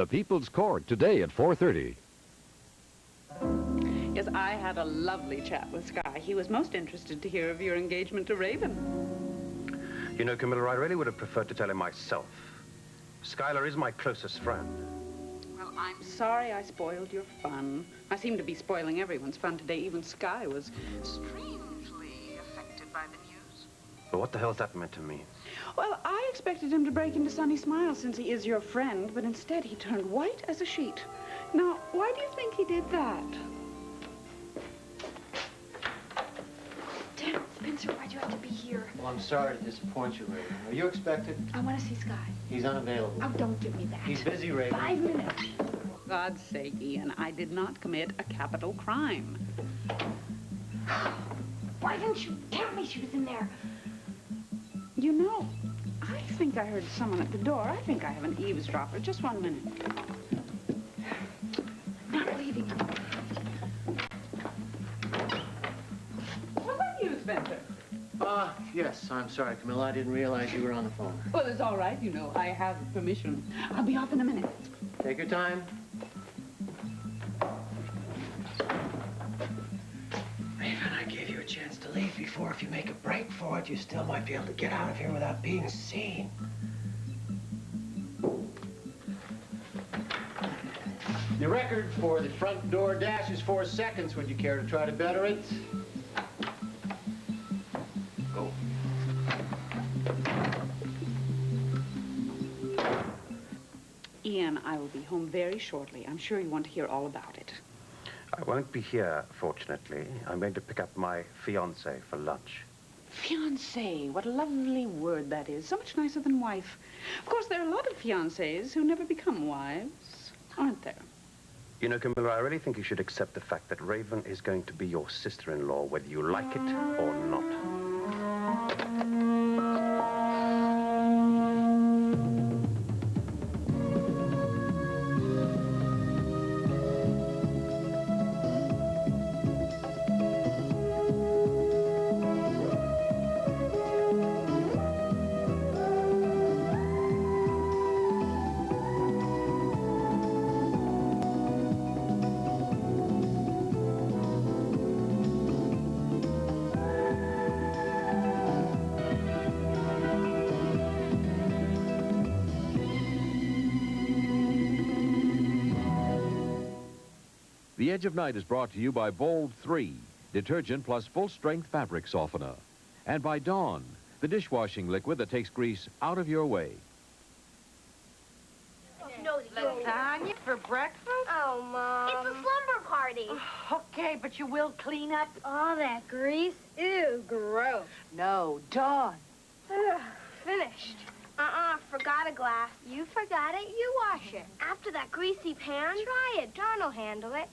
The People's Court, today at 4:30. Yes, I had a lovely chat with Sky. He was most interested to hear of your engagement to Raven. You know, Camilla, I really would have preferred to tell him myself. Skylar is my closest friend. Well, I'm sorry I spoiled your fun. I seem to be spoiling everyone's fun today. Even Sky was strangely affected by the news. But what the hell's that meant to mean? Well, I expected him to break into sunny smiles since he is your friend, but instead he turned white as a sheet. Now, why do you think he did that? Damn it, Spencer, why'd you have to be here? Well, I'm sorry to disappoint you, Raven. Are you expected? I want to see Sky. He's unavailable. Oh, don't give me that. He's busy, Raven. 5 minutes. For God's sake, Ian, I did not commit a capital crime. Why didn't you tell me she was in there? You know, I think I heard someone at the door. I think I have an eavesdropper. Just 1 minute. Not leaving. Was that you, Spencer? Yes, I'm sorry, Camilla. I didn't realize you were on the phone. Well, it's all right. You know, I have permission. I'll be off in a minute. Take your time. Raven, I gave you a chance to leave before. If you make a break for it, you still might be able to get out of here without being seen. Your record for the front door dash is 4 seconds. Would you care to try to better it? Go. Ian, I will be home very shortly. I'm sure you want to hear all about it. I won't be here, fortunately. I'm going to pick up my fiancé for lunch. Fiancé, what a lovely word that is. So much nicer than wife. Of course, there are a lot of fiancés who never become wives, aren't there? You know, Camilla, I really think you should accept the fact that Raven is going to be your sister-in-law, whether you like it or not. The Edge of Night is brought to you by Bold 3, detergent plus full-strength fabric softener. And by Dawn, the dishwashing liquid that takes grease out of your way. Lasagna for breakfast? Oh, Mom. It's a slumber party. Okay, but you will clean up. All that grease. Ew, gross. No, Dawn. Ugh, finished. Forgot a glass. You forgot it, you wash it. After that greasy pan? Try it. John will handle it.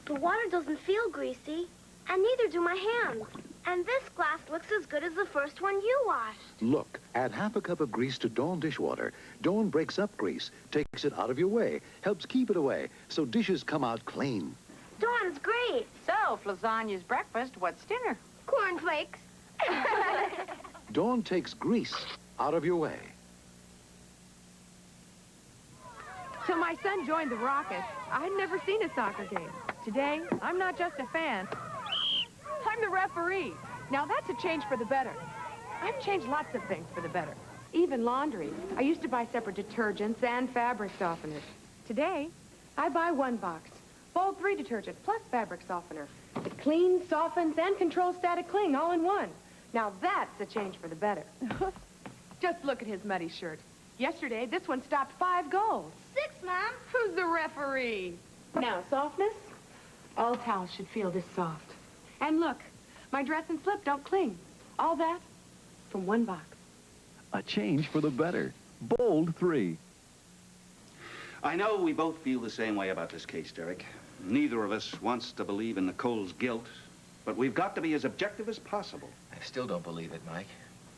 The water doesn't feel greasy, and neither do my hands. And this glass looks as good as the first one you washed. Look, add half a cup of grease to Dawn dishwater. Dawn breaks up grease, takes it out of your way, helps keep it away, so dishes come out clean. Dawn's great. So, if lasagna's breakfast, what's dinner? Cornflakes. Dawn takes grease out of your way. Till my son joined the Rockets, I'd never seen a soccer game. Today, I'm not just a fan. I'm the referee. Now, that's a change for the better. I've changed lots of things for the better. Even laundry. I used to buy separate detergents and fabric softeners. Today, I buy one box. Bold 3 detergent plus fabric softener. It cleans, softens, and controls static cling all in one. Now, that's a change for the better. Just look at his muddy shirt. Yesterday, this one stopped 5 goals. 6, Mom. Who's the referee? Now, softness? All towels should feel this soft. And look, my dress and slip don't cling. All that from one box. A change for the better. Bold 3. I know we both feel the same way about this case, Derek. Neither of us wants to believe in Nicole's guilt, but we've got to be as objective as possible. I still don't believe it, Mike.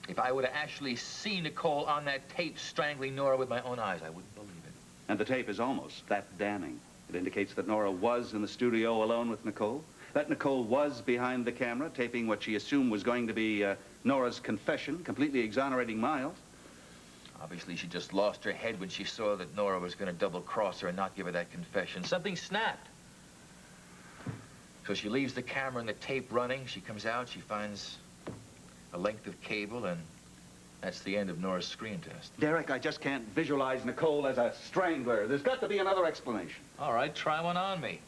If I would have actually seen Nicole on that tape strangling Nora with my own eyes, I wouldn't believe it. And the tape is almost that damning. It indicates that Nora was in the studio alone with Nicole, that Nicole was behind the camera taping what she assumed was going to be Nora's confession, completely exonerating Miles. Obviously, she just lost her head when she saw that Nora was going to double-cross her and not give her that confession. Something snapped. So she leaves the camera and the tape running. She comes out, she finds a length of cable, and that's the end of Nora's screen test. Derek, I just can't visualize Nicole as a strangler. There's got to be another explanation. All right, try one on me.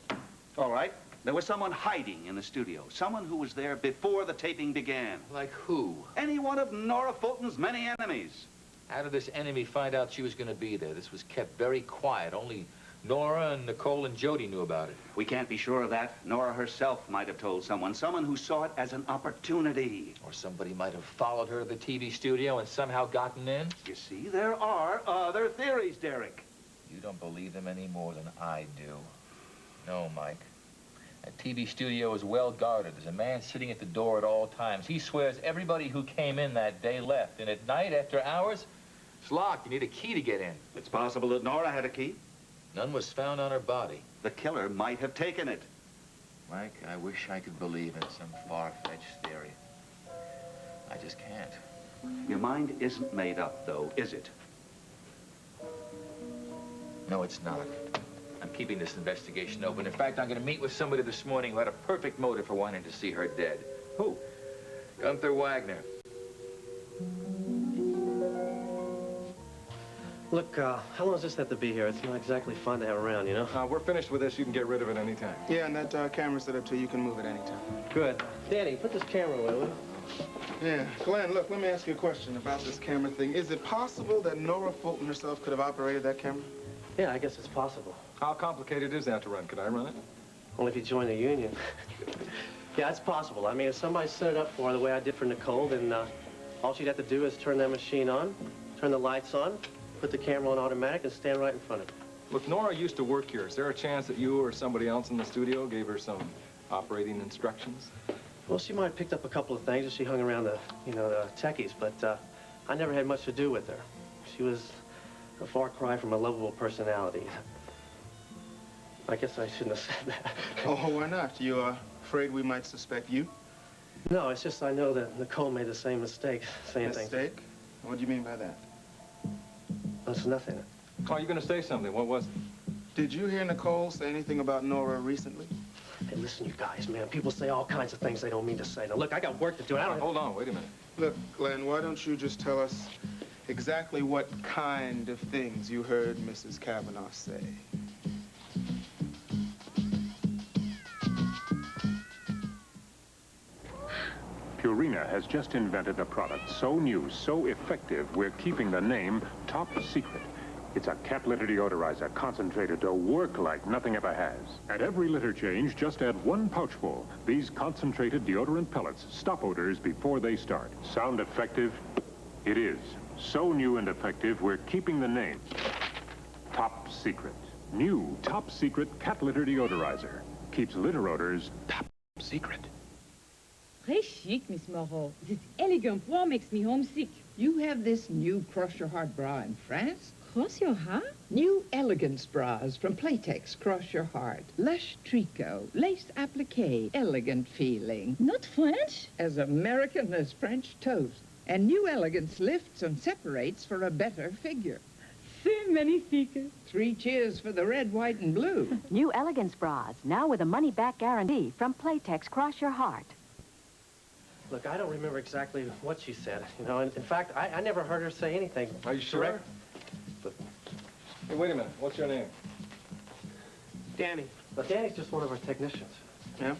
All right. There was someone hiding in the studio. Someone who was there before the taping began. Like who? Any one of Nora Fulton's many enemies. How did this enemy find out she was going to be there? This was kept very quiet. Only Nora and Nicole and Jody knew about it. We can't be sure of that. Nora herself might have told someone who saw it as an opportunity. Or somebody might have followed her to the TV studio and somehow gotten in. You see, there are other theories, Derek. You don't believe them any more than I do. No, Mike. That TV studio is well guarded. There's a man sitting at the door at all times. He swears everybody who came in that day left. And at night, after hours, it's locked. You need a key to get in. It's possible that Nora had a key. None was found on her body. The killer might have taken it. Mike, I wish I could believe in some far-fetched theory. I just can't. Your mind isn't made up, though, is it? No, it's not. I'm keeping this investigation open. In fact, I'm going to meet with somebody this morning who had a perfect motive for wanting to see her dead. Who? Gunther Wagner. Look, how long does this have to be here? It's not exactly fun to have around, you know? We're finished with this. You can get rid of it any time. Yeah, and that camera's set up too. You can move it anytime. Good. Danny, put this camera away, will you? Yeah. Glenn, look, let me ask you a question about this camera thing. Is it possible that Nora Fulton herself could have operated that camera? Yeah, I guess it's possible. How complicated is that to run? Could I run it? Only if you join the union. Yeah, it's possible. I mean, if somebody set it up for her the way I did for Nicole, then all she'd have to do is turn that machine on, turn the lights on, put the camera on automatic, and stand right in front of it. Look, Nora used to work here. Is there a chance that you or somebody else in the studio gave her some operating instructions? Well, she might have picked up a couple of things as she hung around the, the techies, but I never had much to do with her. She was a far cry from a lovable personality. I guess I shouldn't have said that. Oh, why not? You afraid we might suspect you? No, it's just I know that Nicole made the same mistake saying things. Mistake? What do you mean by that? That's nothing. Carl, you're going to say something. What was it? Did you hear Nicole say anything about Nora recently? Hey, listen, you guys, man. People say all kinds of things they don't mean to say. Now, look, I got work to do. Hold on, wait a minute. Look, Glenn, why don't you just tell us exactly what kind of things you heard Mrs. Kavanaugh say? Purina has just invented a product so new, so effective, we're keeping the name top secret. It's a cat litter deodorizer concentrated to work like nothing ever has. At every litter change, just add 1 pouchful. These concentrated deodorant pellets stop odors before they start. Sound effective? It is. So new and effective, we're keeping the name top secret. New top secret cat litter deodorizer. Keeps litter odors top secret. Très chic, Miss Moreau. This elegant bra makes me homesick. You have this new Cross Your Heart bra in France? Cross your heart? New elegance bras from Playtex, Cross Your Heart. Lush tricot, lace applique, elegant feeling. Not French? As American as French toast. And new elegance lifts and separates for a better figure. C'est magnifique. 3 cheers for the red, white, and blue. New elegance bras, now with a money-back guarantee from Playtex, Cross Your Heart. Look, I don't remember exactly what she said. In fact, I never heard her say anything. Are you sure? Direct. But... Hey, wait a minute. What's your name? Danny. But Danny's just one of our technicians. Yeah?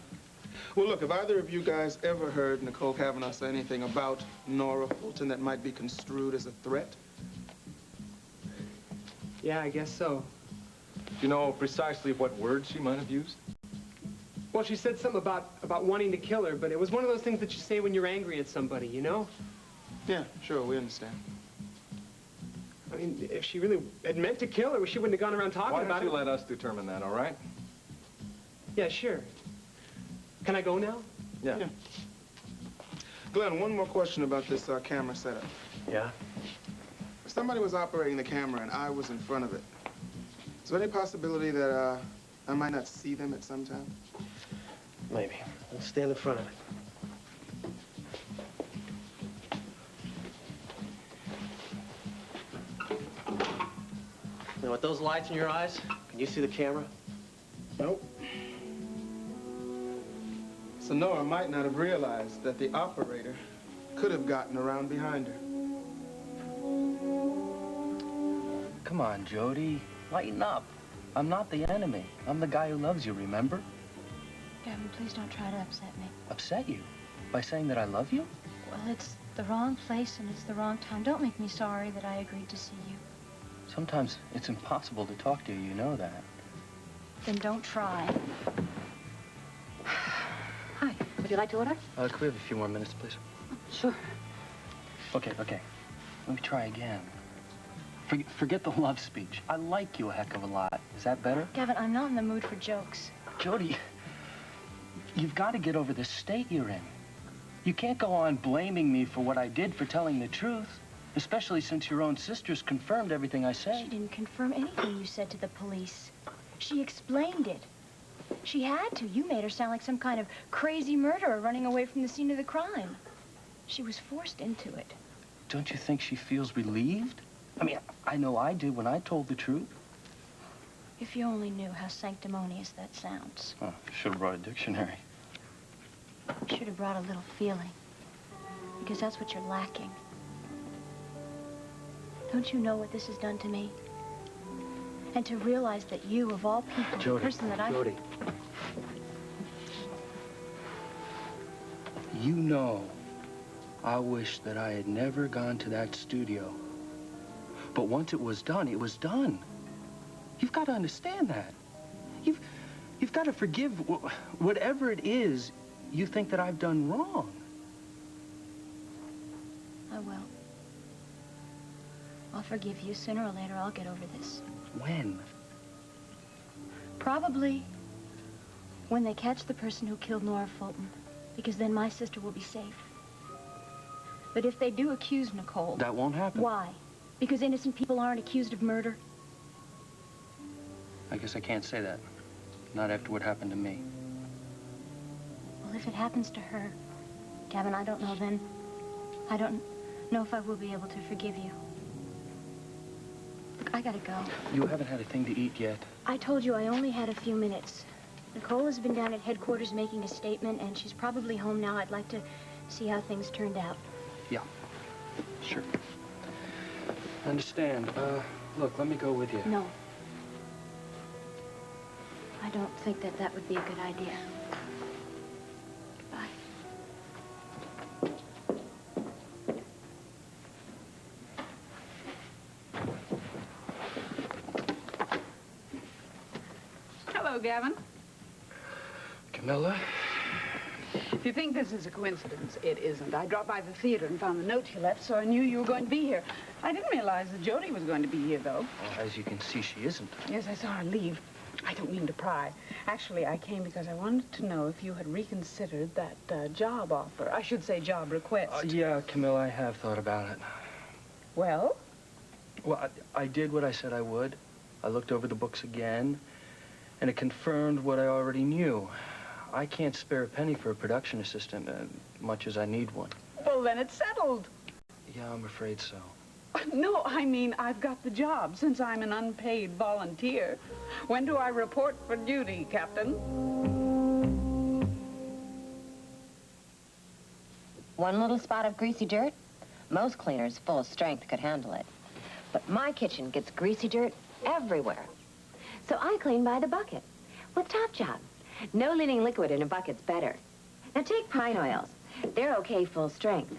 Well, look, have either of you guys ever heard Nicole Kavanaugh say anything about Nora Fulton that might be construed as a threat? Yeah, I guess so. Do you know precisely what words she might have used? Well, she said something about wanting to kill her, but it was one of those things that you say when you're angry at somebody, you know? Yeah, sure, we understand. I mean, if she really had meant to kill her, she wouldn't have gone around talking about it. Why don't you let us determine that, all right? Yeah, sure. Can I go now? Yeah. Glenn, one more question about this camera setup. Yeah? If somebody was operating the camera and I was in front of it, is there any possibility that I might not see them at some time? Maybe. I'll stand in front of it. with those lights in your eyes, can you see the camera? Nope. Sonora might not have realized that the operator could have gotten around behind her. Come on, Jody. Lighten up. I'm not the enemy. I'm the guy who loves you, remember? Gavin, please don't try to upset me. Upset you? By saying that I love you? Well, it's the wrong place and it's the wrong time. Don't make me sorry that I agreed to see you. Sometimes it's impossible to talk to you, you know that. Then don't try. Hi, would you like to order? Could we have a few more minutes, please? Sure. Okay. Let me try again. Forget the love speech. I like you a heck of a lot. Is that better? Gavin, I'm not in the mood for jokes. Jody, you've got to get over the state you're in. You can't go on blaming me for what I did for telling the truth, especially since your own sisters confirmed everything I said. She didn't confirm anything you said to the police. She explained it. She had to. You made her sound like some kind of crazy murderer running away from the scene of the crime. She was forced into it. Don't you think she feels relieved? I mean, I know I did when I told the truth. If you only knew how sanctimonious that sounds. Oh, should have brought a dictionary. You should have brought a little feeling. Because that's what you're lacking. Don't you know what this has done to me? And to realize that you, of all people, Jody, the person that I... Jody. You know, I wish that I had never gone to that studio. But once it was done, it was done. You've got to understand that. You've got to forgive whatever it is you think that I've done wrong. I will. I'll forgive you. Sooner or later, I'll get over this. When? Probably when they catch the person who killed Nora Fulton, because then my sister will be safe. But if they do accuse Nicole... That won't happen. Why? Because innocent people aren't accused of murder? I guess I can't say that. Not after what happened to me. Well, if it happens to her, Gavin, I don't know then. I don't know if I will be able to forgive you. Look, I gotta go. You haven't had a thing to eat yet. I told you I only had a few minutes. Nicole has been down at headquarters making a statement, and she's probably home now. I'd like to see how things turned out. Yeah, sure. I understand. Look, let me go with you. No. I don't think that that would be a good idea. Goodbye. Hello, Gavin. Camilla? If you think this is a coincidence, it isn't. I dropped by the theater and found the note you left, so I knew you were going to be here. I didn't realize that Jody was going to be here, though. Well, as you can see, she isn't. Yes, I saw her leave. I don't mean to pry. Actually, I came because I wanted to know if you had reconsidered that job offer. I should say job request. Yeah, Camilla, I have thought about it. Well? Well, I did what I said I would. I looked over the books again, and it confirmed what I already knew. I can't spare a penny for a production assistant, much as I need one. Well, then it's settled. Yeah, I'm afraid so. No, I mean, I've got the job since I'm an unpaid volunteer. When do I report for duty, Captain? One little spot of greasy dirt? Most cleaners full of strength could handle it. But my kitchen gets greasy dirt everywhere. So I clean by the bucket with Top Job. No leaning liquid in a bucket's better. Now take pine oils. They're okay full strength.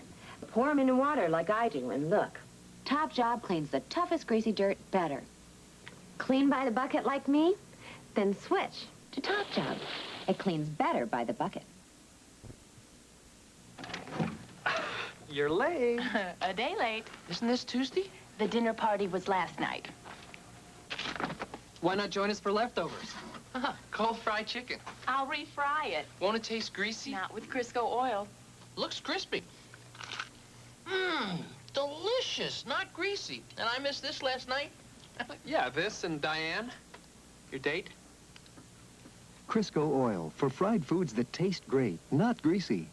Pour them into water like I do, and look. Top Job cleans the toughest greasy dirt better. Clean by the bucket like me? Then switch to Top Job. It cleans better by the bucket. You're late. A day late. Isn't this Tuesday? The dinner party was last night. Why not join us for leftovers? Cold fried chicken. I'll refry it. Won't it taste greasy? Not with Crisco oil. Looks crispy. Mmm, delicious, not greasy. And I missed this last night? Yeah, this and Diane. Your date? Crisco oil for fried foods that taste great, not greasy.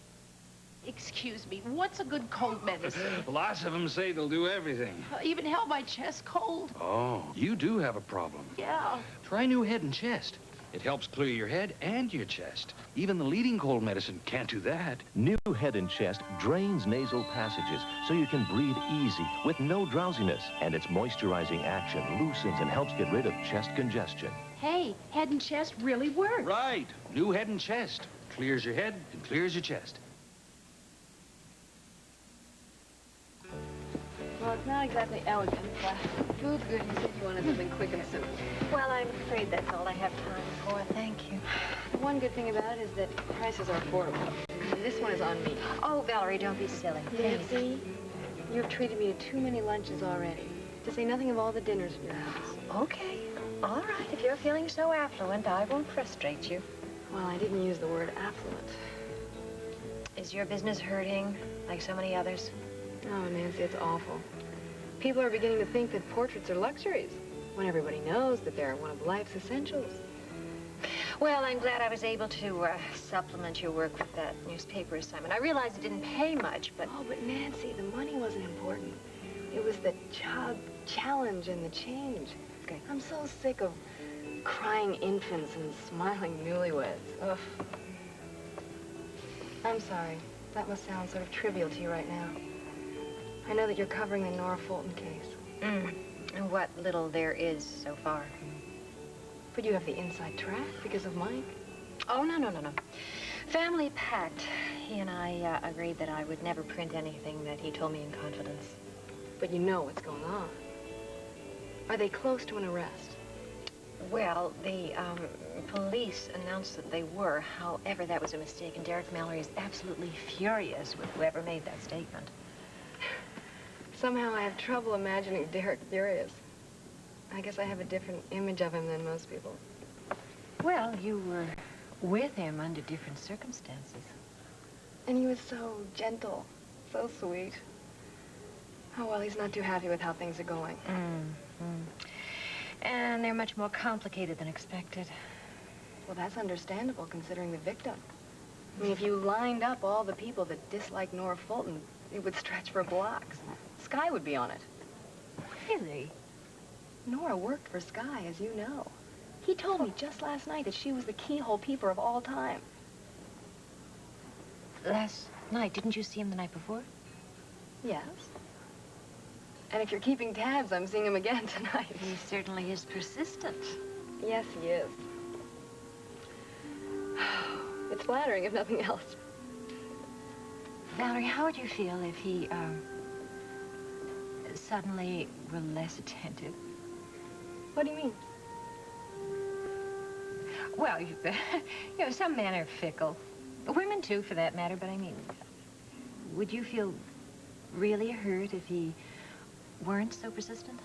Excuse me, what's a good cold medicine? Lots of them say they'll do everything. Even held my chest cold. Oh, you do have a problem. Yeah. Try new head and chest. It helps clear your head and your chest. Even the leading cold medicine can't do that. New Head and Chest drains nasal passages so you can breathe easy with no drowsiness. And its moisturizing action loosens and helps get rid of chest congestion. Hey, head and chest really works. Right. New Head and Chest. Clears your head and clears your chest. Well, it's not exactly elegant, but food's good. You said you wanted something quick and simple. Well, I'm afraid that's all I have time for. Thank you. The one good thing about it is that prices are affordable. This one is on me. Oh, Valerie, don't be silly. Nancy, you've treated me to too many lunches already, to say nothing of all the dinners at your house. Okay. All right. If you're feeling so affluent, I won't frustrate you. Well, I didn't use the word affluent. Is your business hurting, like so many others? Oh, Nancy, it's awful. People are beginning to think that portraits are luxuries, when everybody knows that they're one of life's essentials. Well, I'm glad I was able to supplement your work with that newspaper assignment. I realized it didn't pay much, but... Oh, but Nancy, the money wasn't important. It was the challenge and the change. Okay. I'm so sick of crying infants and smiling newlyweds. Ugh. I'm sorry. That must sound sort of trivial to you right now. I know that you're covering the Nora Fulton case. And what little there is so far. But you have the inside track because of Mike. Oh, no. Family pact. He and I agreed that I would never print anything that he told me in confidence. But you know what's going on. Are they close to an arrest? Well, the police announced that they were. However, that was a mistake, and Derek Mallory is absolutely furious with whoever made that statement. Somehow I have trouble imagining Derek furious. I guess I have a different image of him than most people. Well, you were with him under different circumstances. And he was so gentle, so sweet. Oh, well, he's not too happy with how things are going. And they're much more complicated than expected. Well, that's understandable, considering the victim. I mean, if you lined up all the people that dislike Nora Fulton, it would stretch for blocks. Sky would be on it. Really? Nora worked for Sky, as you know. He told me just last night that she was the keyhole peeper of all time. Last night? Didn't you see him the night before? Yes. And if you're keeping tabs, I'm seeing him again tonight. He certainly is persistent. Yes, he is. It's flattering, if nothing else. Valerie, how would you feel if he, suddenly were less attentive? What do you mean? Well, you know, some men are fickle. Women, too, for that matter, but I mean, would you feel really hurt if he weren't so persistent?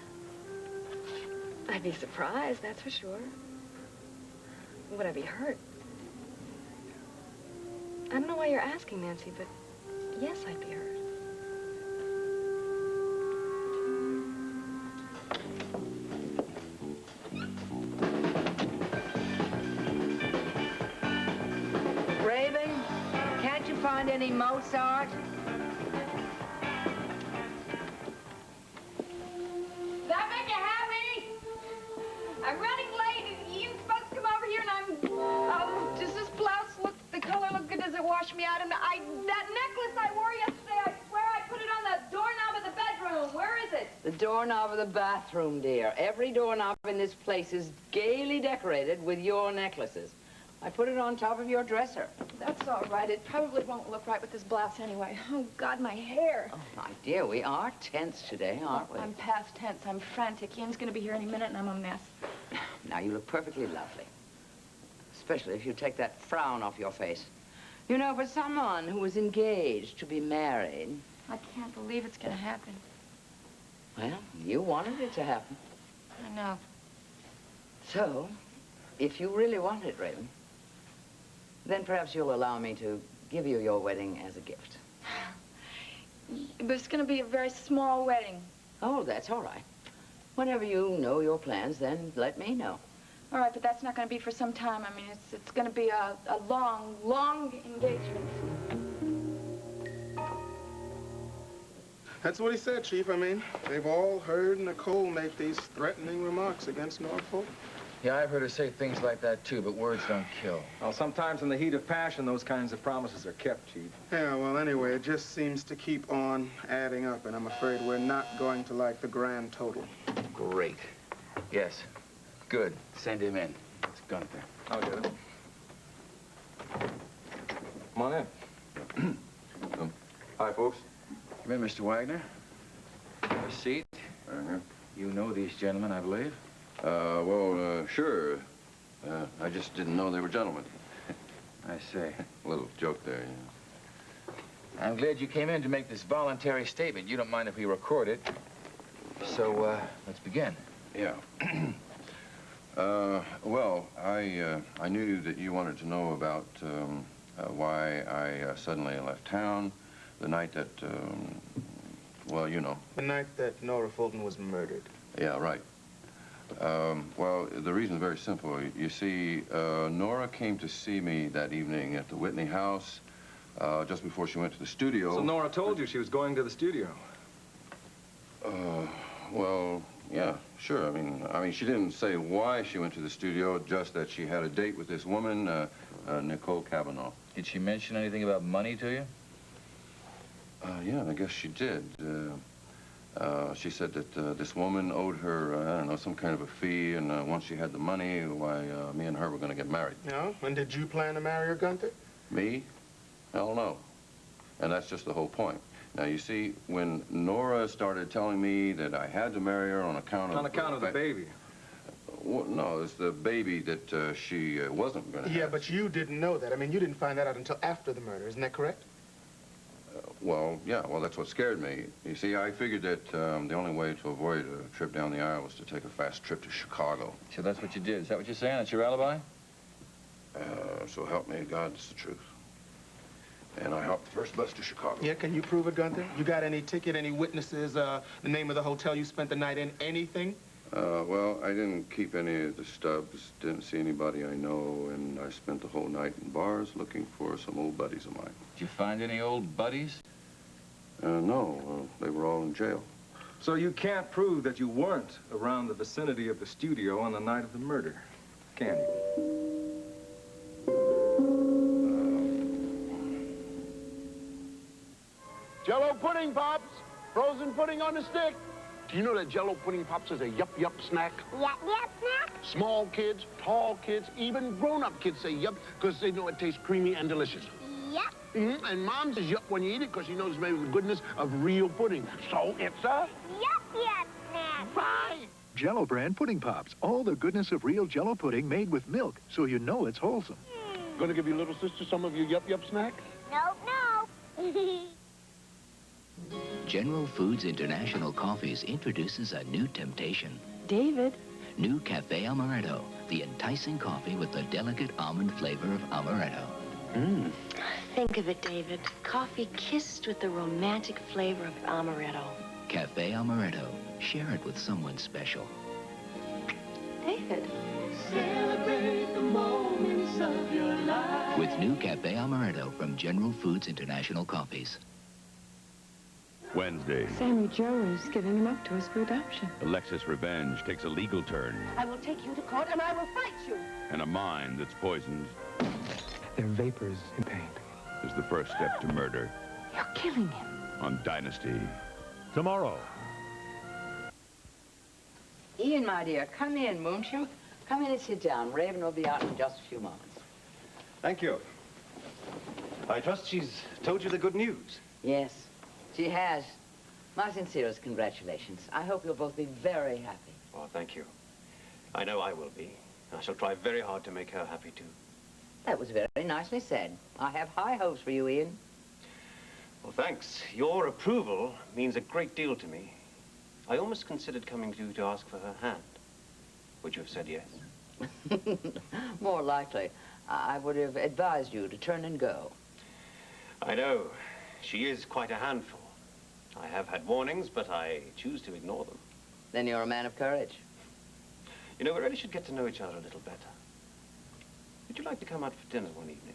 I'd be surprised, that's for sure. Would I be hurt? I don't know why you're asking, Nancy, but yes, I'd be hurt. Raven, can't you find any Mozart? Does that make you happy? I'm running late. You were supposed to come over here, and does this blouse the color look good? Does it wash me out? And that necklace I wore yesterday, I swear I put it on the doorknob of the bedroom. Where is it? The doorknob of the bathroom, dear. Every doorknob in this place is gaily decorated with your necklaces. I put it on top of your dresser. That's all right. It probably won't look right with this blouse anyway. Oh, God, my hair. Oh, my dear, we are tense today, aren't we? I'm past tense. I'm frantic. Ian's going to be here any minute, and I'm a mess. Now, you look perfectly lovely. Especially if you take that frown off your face. You know, for someone who was engaged to be married... I can't believe it's going to happen. Well, you wanted it to happen. I know. So, if you really want it, Raven, then perhaps you'll allow me to give you your wedding as a gift. But it's going to be a very small wedding. Oh, that's all right. Whenever you know your plans, then let me know. All right, but that's not going to be for some time. I mean, it's going to be a long, long engagement. That's what he said, Chief. I mean, they've all heard Nicole make these threatening remarks against Nora Fulton. Yeah, I've heard her say things like that, too, but words don't kill. Well, sometimes in the heat of passion, those kinds of promises are kept, Chief. Yeah, well, anyway, it just seems to keep on adding up, and I'm afraid we're not going to like the grand total. Great. Yes. Good. Send him in. It's Gunther. I'll get it. Come on in. Hi, folks. Come in, Mr. Wagner. Have a seat. You know these gentlemen, I believe. Sure. I just didn't know they were gentlemen. I say. A little joke there, you know. I'm glad you came in to make this voluntary statement. You don't mind if we record it. So, let's begin. Yeah. I knew that you wanted to know about why I suddenly left town the night that, well, you know. The night that Nora Fulton was murdered. Yeah, right. Well, the reason is very simple. You see, Nora came to see me that evening at the Whitney house just before she went to the studio. So Nora told you she was going to the studio? Well, yeah, sure. I mean, she didn't say why she went to the studio, just that she had a date with this woman, Nicole Cavanaugh. Did she mention anything about money to you? Yeah, I guess she did. She said that this woman owed her, I don't know, some kind of a fee, and once she had the money, why, me and her were going to get married. No? And did you plan to marry her, Gunther? Me? Hell no. And that's just the whole point. Now, you see, when Nora started telling me that I had to marry her on account of... On account of the baby. Well, no, it's the baby that she wasn't going to have. Yeah, but you didn't know that. I mean, you didn't find that out until after the murder. Isn't that correct? Well, yeah, well, that's what scared me. You see, I figured that the only way to avoid a trip down the aisle was to take a fast trip to Chicago. So that's what you did. Is that what you're saying? That's your alibi? So help me God, it's the truth. And I hopped the first bus to Chicago. Yeah, can you prove it, Gunther? You got any ticket, any witnesses, the name of the hotel you spent the night in, anything? Well, I didn't keep any of the stubs, didn't see anybody I know, and I spent the whole night in bars looking for some old buddies of mine. Did you find any old buddies? No, they were all in jail. So you can't prove that you weren't around the vicinity of the studio on the night of the murder, can you? Jell-O pudding, Pops. Frozen pudding on a stick. Do you know that Jell-O pudding, Pops, is a yup-yup snack? Yup-yup snack? Small kids, tall kids, even grown-up kids say yup because they know it tastes creamy and delicious. Yup. And Mom says yup when you eat it because she knows it's made with the goodness of real pudding. So it's a... Yup-yup snack. Right. Jell-O brand pudding pops. All the goodness of real Jell-O pudding made with milk, so you know it's wholesome. Gonna give your little sister some of your yup-yup snack? No. General Foods International Coffees introduces a new temptation. David. New Cafe Amaretto, the enticing coffee with the delicate almond flavor of amaretto. Think of it, David. Coffee kissed with the romantic flavor of amaretto. Cafe Amaretto. Share it with someone special. David. Celebrate the moments of your life. With new Cafe Amaretto from General Foods International Coffees. Wednesday, Sammy Joe is giving him up to us for adoption. Alexis Revenge takes a legal turn, I will take you to court and I will fight you. and a mind that's poisoned They're vapors in paint. is the first step to murder You're killing him. on Dynasty. Tomorrow. Ian, my dear, come in, won't you? Come in and sit down. Raven will be out in just a few moments. Thank you. I trust she's told you the good news. Yes, she has. My sincerest congratulations. I hope you'll both be very happy. Oh, thank you. I know I will be. I shall try very hard to make her happy, too. That was very nicely said. I have high hopes for you, Ian. Well, thanks. Your approval means a great deal to me. I almost considered coming to you to ask for her hand. Would you have said yes? More likely. I would have advised you to turn and go. I know. She is quite a handful. I have had warnings, but I choose to ignore them. Then you're a man of courage. You know, we really should get to know each other a little better. Would you like to come out for dinner one evening?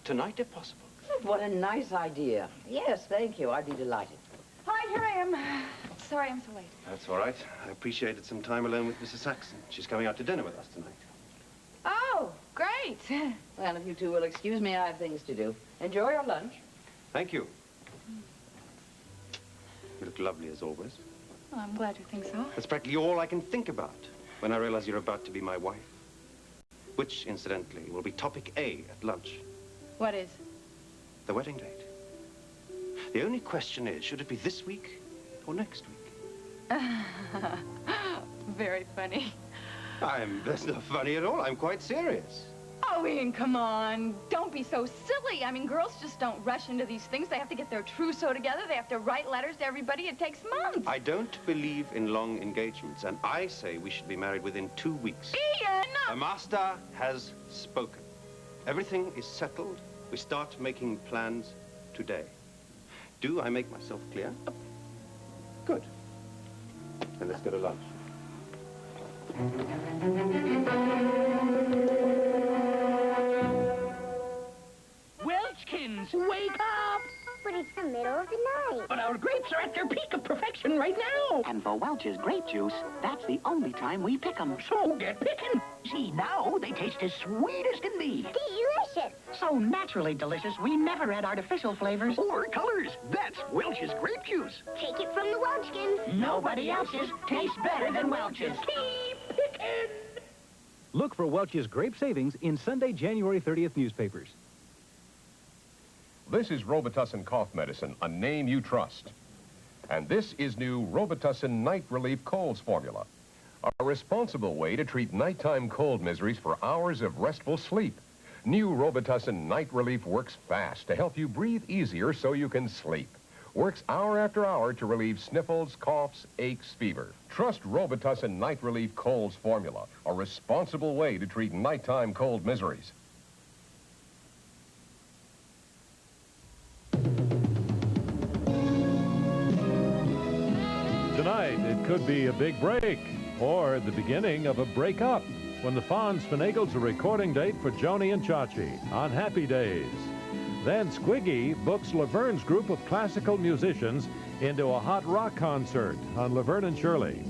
Tonight, if possible. What a nice idea. Yes, thank you. I'd be delighted. Hi, right, here I am. Sorry I'm so late. That's all right. I appreciated some time alone with Mrs. Saxon. She's coming out to dinner with us tonight. Oh, great. Well, if you two will excuse me, I have things to do. Enjoy your lunch. Thank you. You look lovely as always. Well, I'm glad you think so. That's practically all I can think about when I realize you're about to be my wife. Which, incidentally, will be topic A at lunch. What is? The wedding date. The only question is, should it be this week or next week? Very funny. That's not funny at all. I'm quite serious. Oh, Ian, come on. Don't be so silly. I mean, girls just don't rush into these things. They have to get their trousseau together. They have to write letters to everybody. It takes months. I don't believe in long engagements, and I say we should be married within 2 weeks. Ian! The master has spoken. Everything is settled. We start making plans today. Do I make myself clear? Good. Then let's go to lunch. Welchkins, wake up! But it's the middle of the night. But our grapes are at their peak of perfection right now. And for Welch's grape juice, that's the only time we pick 'em. So get picking. See, now they taste as sweet as can be. Delicious. So naturally delicious, we never add artificial flavors. Or colors. That's Welch's grape juice. Take it from the Welchkins. Nobody else's tastes better than Welch's. Keep picking. Look for Welch's grape savings in Sunday, January 30th newspapers. This is Robitussin cough medicine, a name you trust. And this is new Robitussin Night Relief Colds formula, a responsible way to treat nighttime cold miseries for hours of restful sleep. New Robitussin Night Relief works fast to help you breathe easier so you can sleep. Works hour after hour to relieve sniffles, coughs, aches, fever. Trust Robitussin Night Relief Colds formula, a responsible way to treat nighttime cold miseries. Tonight, it could be a big break or the beginning of a breakup when the Fonz finagles a recording date for Joni and Chachi on Happy Days. Then Squiggy books Laverne's group of classical musicians into a hot rock concert on Laverne and Shirley.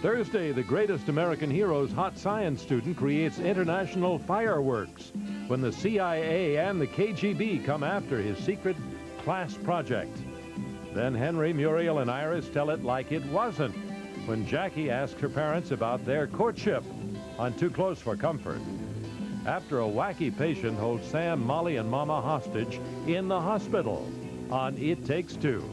Thursday, the greatest American hero's hot science student creates international fireworks when the CIA and the KGB come after his secret class project. Then Henry, Muriel, and Iris tell it like it wasn't when Jackie asks her parents about their courtship on Too Close for Comfort. After a wacky patient holds Sam, Molly, and Mama hostage in the hospital on It Takes Two.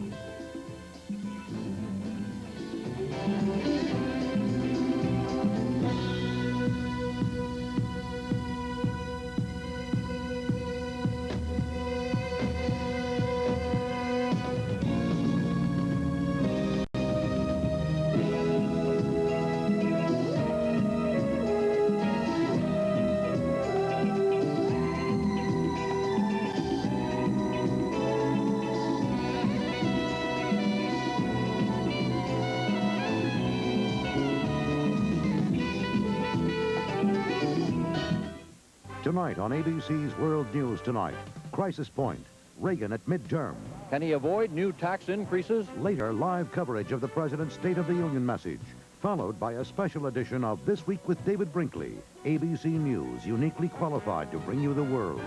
Tonight on ABC's World News Tonight, Crisis Point, Reagan at midterm. Can he avoid new tax increases? Later, live coverage of the President's State of the Union message, followed by a special edition of This Week with David Brinkley, ABC News, uniquely qualified to bring you the world.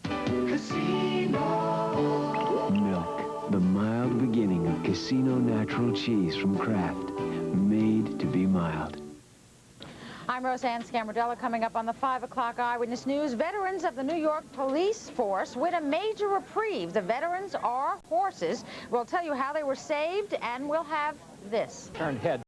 Casino. Milk, the mild beginning of Casino natural cheese from Kraft, made to be mild. I'm Roseanne Scamardella. Coming up on the 5 o'clock Eyewitness News, veterans of the New York police force win a major reprieve. The veterans are horses. We'll tell you how they were saved, and we'll have this. Turned head.